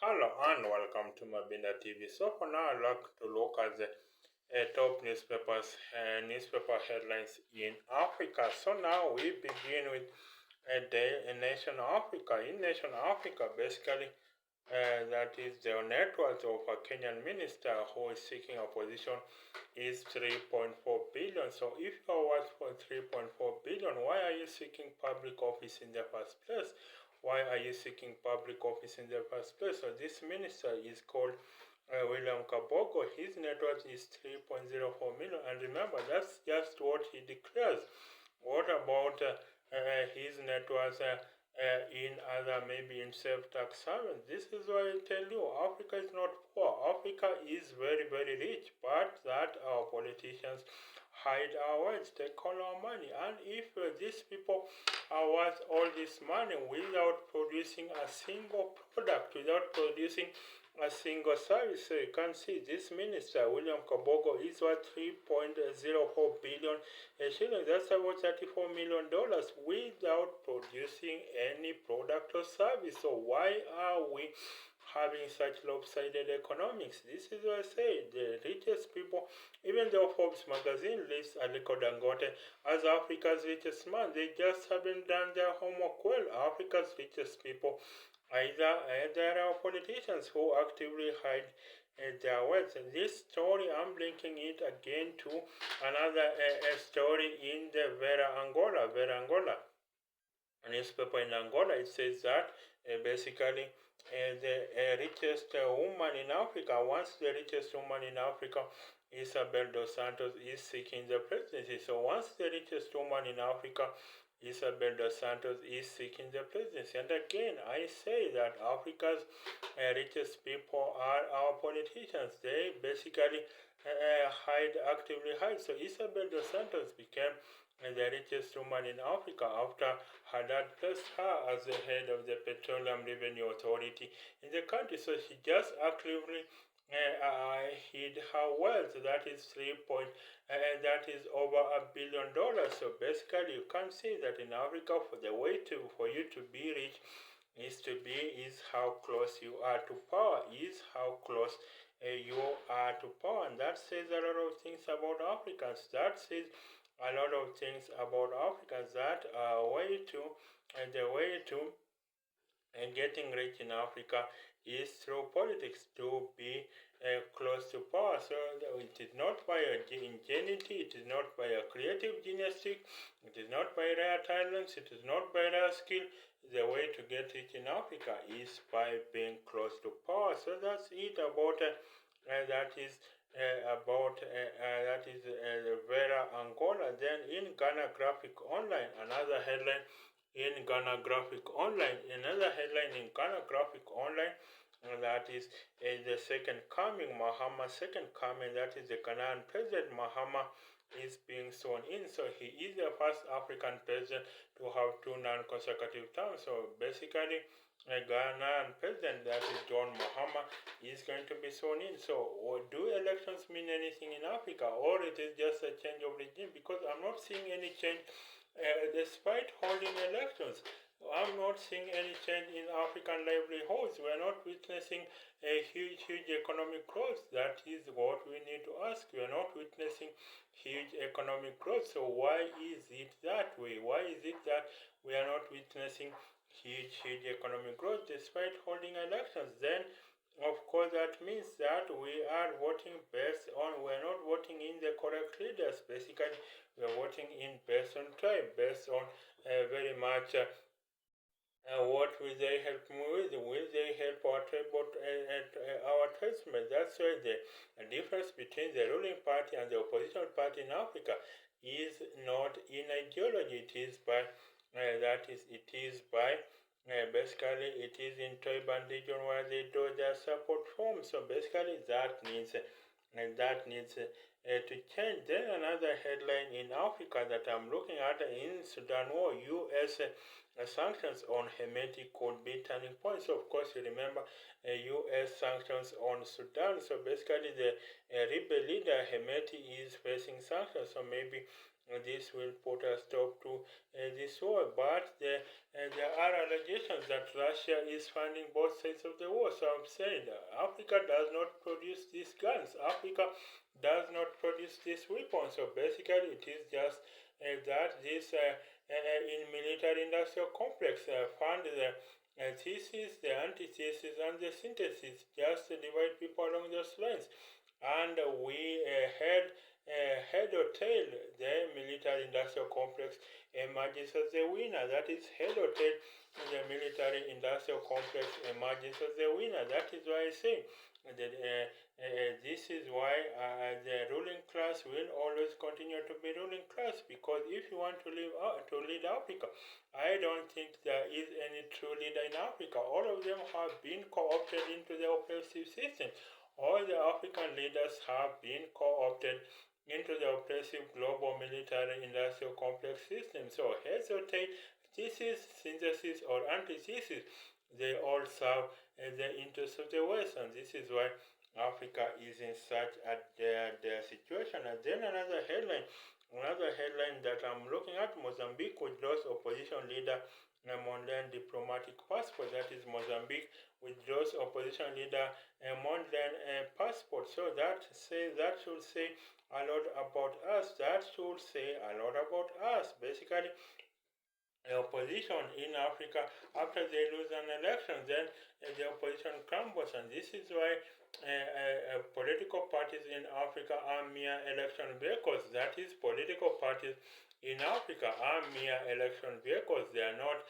Hello and welcome to Obinna TV. So for now, I'd like to look at the top newspaper headlines in Africa. So now we begin with a nation Africa. In nation Africa, basically, that is the net worth of a Kenyan minister who is seeking a position is 3.4 billion. So if you are worth for 3.4 billion, why are you seeking public office in the first place? Why are you seeking public office in the first place? So this minister is called William Kabogo. His net worth is 3.04 million. And remember, that's just what he declares. What about his net worth in other, maybe in self-tax havens? This is why I tell you, Africa is not poor. Africa is very, very rich, but that our politicians hide our wealth. They call our money. And if these people are worth all this money without producing a single product, without producing a single service, so you can see this minister William Kabogo is worth 3.04 billion shillings. That's about $34 million without producing any product or service. So why are we having such lopsided economics? This is what I say. The richest people, even though Forbes magazine lists Aliko Dangote as Africa's richest man, they just haven't done their homework well. Africa's richest people there are politicians who actively hide their wealth. This story, I'm linking it again to another story in the Vera Angola newspaper in Angola. It says that basically the richest woman in Africa, once the richest woman in Africa, Isabel dos Santos, is seeking the presidency. So once the richest woman in Africa, Isabel dos Santos, is seeking the presidency. And again, I say that Africa's richest people are our politicians. They basically actively hide. So Isabel dos Santos became the richest woman in Africa after her dad placed her as the head of the Petroleum Revenue Authority in the country. So she just actively hid her wealth. That is that is over $1 billion. So basically, you can see that in Africa, for you to be rich is how close you are to power. Is how close you are to power, and that says a lot of things about Africans. That says a lot of things about Africans. That the way to and getting rich in Africa is through politics, to be close to power. So it is not by ingenuity, it is not by a creative genius, it is not by rare talents, it is not by rare skill. The way to get rich in Africa is by being close to power. So that's it about that is Vera Angola. Then in Ghana Graphic Online, another headline in Ghana Graphic Online. Another headline in Ghana Graphic Online, that is the second coming, Mahama's second coming. That is the Ghanaian president Mahama is being sworn in. So he is the first African president to have two non-consecutive terms. So basically, a Ghanaian president, that is John Mahama, is going to be sworn in. So do elections mean anything in Africa, or it is just a change of regime? Because I'm not seeing any change despite holding elections. I'm not seeing any change in African livelihoods. We are not witnessing a huge economic growth. That is what we need to ask. We are not witnessing huge economic growth. So why is it that way? Why is it that we are not witnessing huge economic growth despite holding elections? Then of course that means that we are voting we're not voting in the correct leaders. Basically, we're voting in based on tribe, based on very much what will they help me with? Will they help our our tribesmen? That's why the difference between the ruling party and the opposition party in Africa is not in ideology. It is by basically it is in tribe and region where they do their support from. So basically that needs to change. Then another headline in Africa that I'm looking at, in Sudan war, U.S. Sanctions on Hemeti could be turning points. So of course you remember U.S. sanctions on Sudan. So basically the rebel leader Hemeti is facing sanctions. So maybe this will put a stop to this war. But there are allegations that Russia is funding both sides of the war. So I'm saying Africa does not produce these guns. Africa does not produce these weapons. So basically, it is just that this in military industrial complex fund the thesis, the antithesis, and the synthesis, just to divide people along those lines. And we head or tail, the military industrial complex emerges as the winner. That is head or tail, the military industrial complex emerges as the winner. That is why I say that this is why the ruling class will always continue to be ruling class, because if you want to lead Africa, I don't think there is any true leader in Africa. All of them have been co-opted into the oppressive system. All the African leaders have been co-opted into the oppressive global military industrial complex system. So heads or tail, thesis, synthesis, or antithesis, they all serve the interests of the West, and this is why Africa is in such a their situation. And then another headline that I'm looking at: Mozambique withdraws opposition leader Mondlane diplomatic passport. That is, Mozambique withdraws opposition leader Mondlane passport. So that should say a lot about us. That should say a lot about us. Basically, the opposition in Africa, after they lose an election, then the opposition crumbles, and this is why political parties in Africa are mere election vehicles. That is, political parties in Africa are mere election vehicles. They are not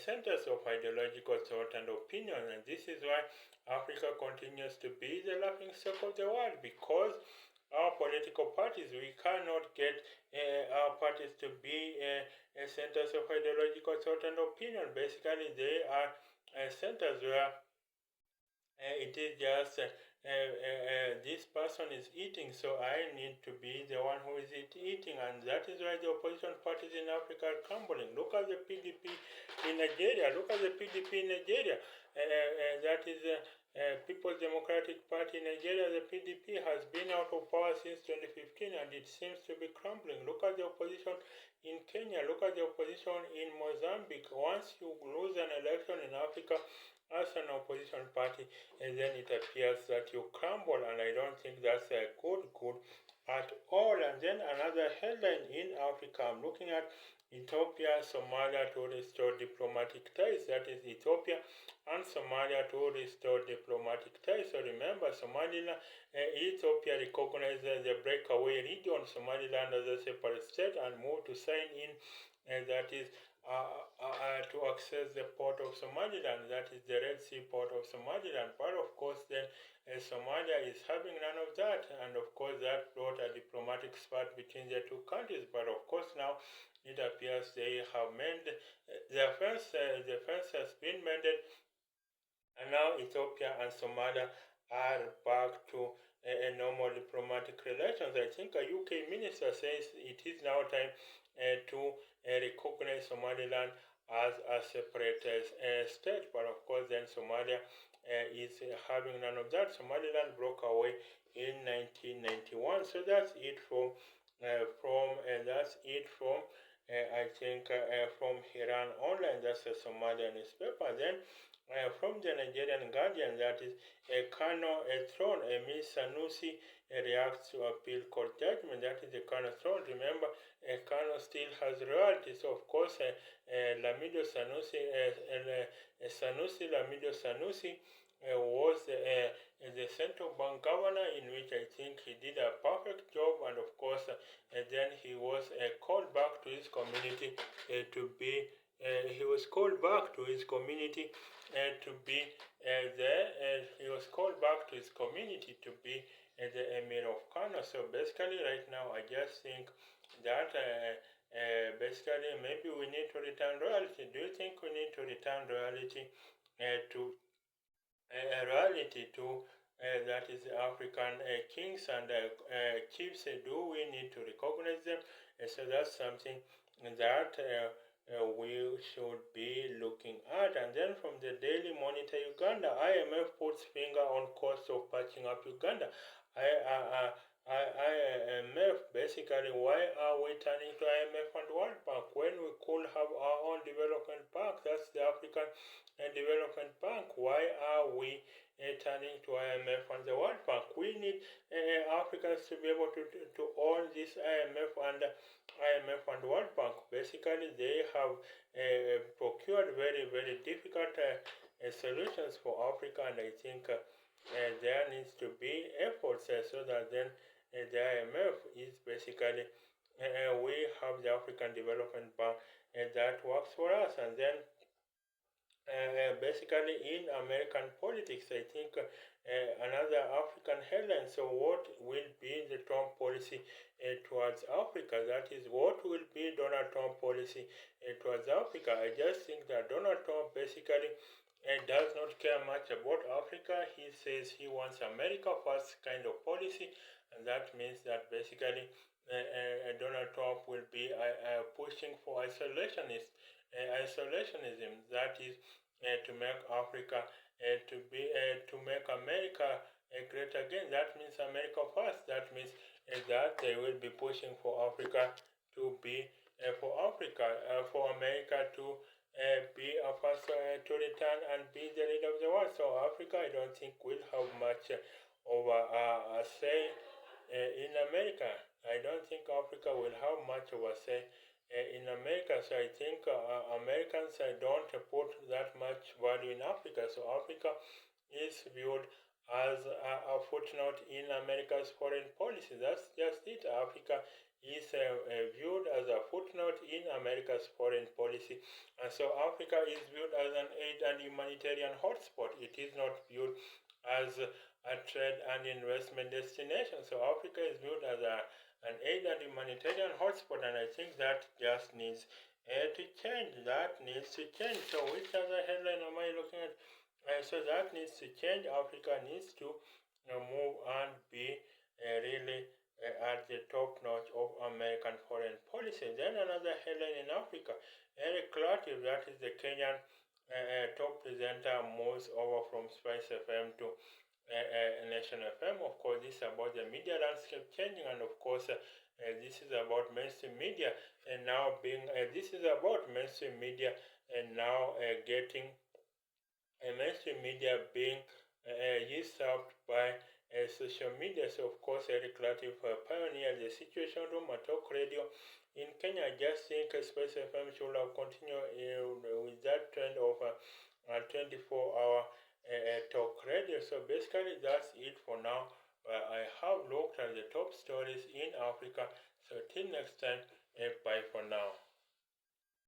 centers of ideological thought and opinion, and this is why Africa continues to be the laughingstock of the world, because our political parties, we cannot get our parties to be centers of ideological thought and opinion. Basically, they are centers where it is just this person is eating, so I need to be the one who is eating, and that is why the opposition parties in Africa are crumbling. Look at the PDP in Nigeria. Look at the PDP in Nigeria. That is People's Democratic Party in Nigeria. The PDP has been out of power since 2015, and it seems to be crumbling. Look at the opposition in Kenya. Look at the opposition in Mozambique. Once you lose an election in Africa as an opposition party, and then it appears that you crumble, and I don't think that's good at all. And then another headline in Africa, I'm looking at Ethiopia, Somalia to restore diplomatic ties. That is, Ethiopia and Somalia to restore diplomatic ties. So remember, Ethiopia recognizes the breakaway region, Somaliland, as a separate state, and moved to sign in, and that is to access the port of Somaliland, that is the Red Sea port of Somaliland. But of course, then Somalia is having none of that, and of course that brought a diplomatic spat between the two countries. But of course now it appears they have mended the fence has been mended, and now Ethiopia and Somalia are back to a normal diplomatic relations. I think a UK minister says it is now time to recognize Somaliland as a separate state. But of course, then Somalia is having none of that. Somaliland broke away in 1991. So that's it from I think from Iran Online. That's a Somalian newspaper. Then from the Nigerian Guardian, that is Kano throne, Emir Sanusi reacts to appeal court judgment. That is the Kano throne. Remember, Kano still has royalty. So of course, Lamido Sanusi, Lamido Sanusi was the central bank governor, in which I think he did a perfect job, and of course then he was called back to his community to be he was called back to his community to be he was called back to his community to be the emir of Kano. So basically right now I just think that basically maybe we need to return royalty. Do you think we need to return royalty to that is African kings and chiefs? Do we need to recognize them? So that's something that we should be looking at. And then from the Daily Monitor, Uganda, IMF puts finger on cost of patching up Uganda. IMF, basically, why are we turning to IMF and World Bank when we could have our own development bank? That's the African Development Bank. Why are we turning to IMF and the World Bank? We need Africans to be able to own this IMF and World Bank. Basically, they have procured very, very difficult solutions for Africa, and I think there needs to be efforts so that then the IMF is basically we have the African Development Bank that works for us, and then basically in American politics, I think another African headline. So, what will be the Trump policy towards Africa? That is, what will be Donald Trump policy towards Africa? I just think that Donald Trump basically does not care much about Africa. He says he wants America first kind of policy, and that means that basically Donald Trump will be pushing for isolationism. That is to make Africa to make America great again. That means America first. That means that they will be pushing for Africa to be for America to be a first to return and be the leader of the world. So Africa, I don't think will have much over a say in America. I don't think Africa will have much of a say in America. So I think Americans don't put that much value in Africa. So Africa is viewed as a footnote in America's foreign policy. That's just it. Africa is viewed as a footnote in America's foreign policy. And so Africa is viewed as an aid and humanitarian hotspot. It is not viewed as a trade and investment destination. So Africa is viewed as an aid and humanitarian hotspot, and I think that just needs to change. That needs to change. So which other headline am I looking at? So that needs to change. Africa needs to move and be really at the top notch of American foreign policy. Then another headline in Africa, Eric Clarity, that is the Kenyan top presenter, moves over from Spice FM to Nation FM. Of course, this is about the media landscape changing, and of course, this is about mainstream media and now being. This is about mainstream media and now getting mainstream media being usurped by social media. So, of course, Eric Latif pioneered the Situation Room at Talk Radio in Kenya. I just think Space FM should have continued with that trend of 24-hour talk radio. So basically that's it for now. I have looked at the top stories in Africa. So till next time, bye for now.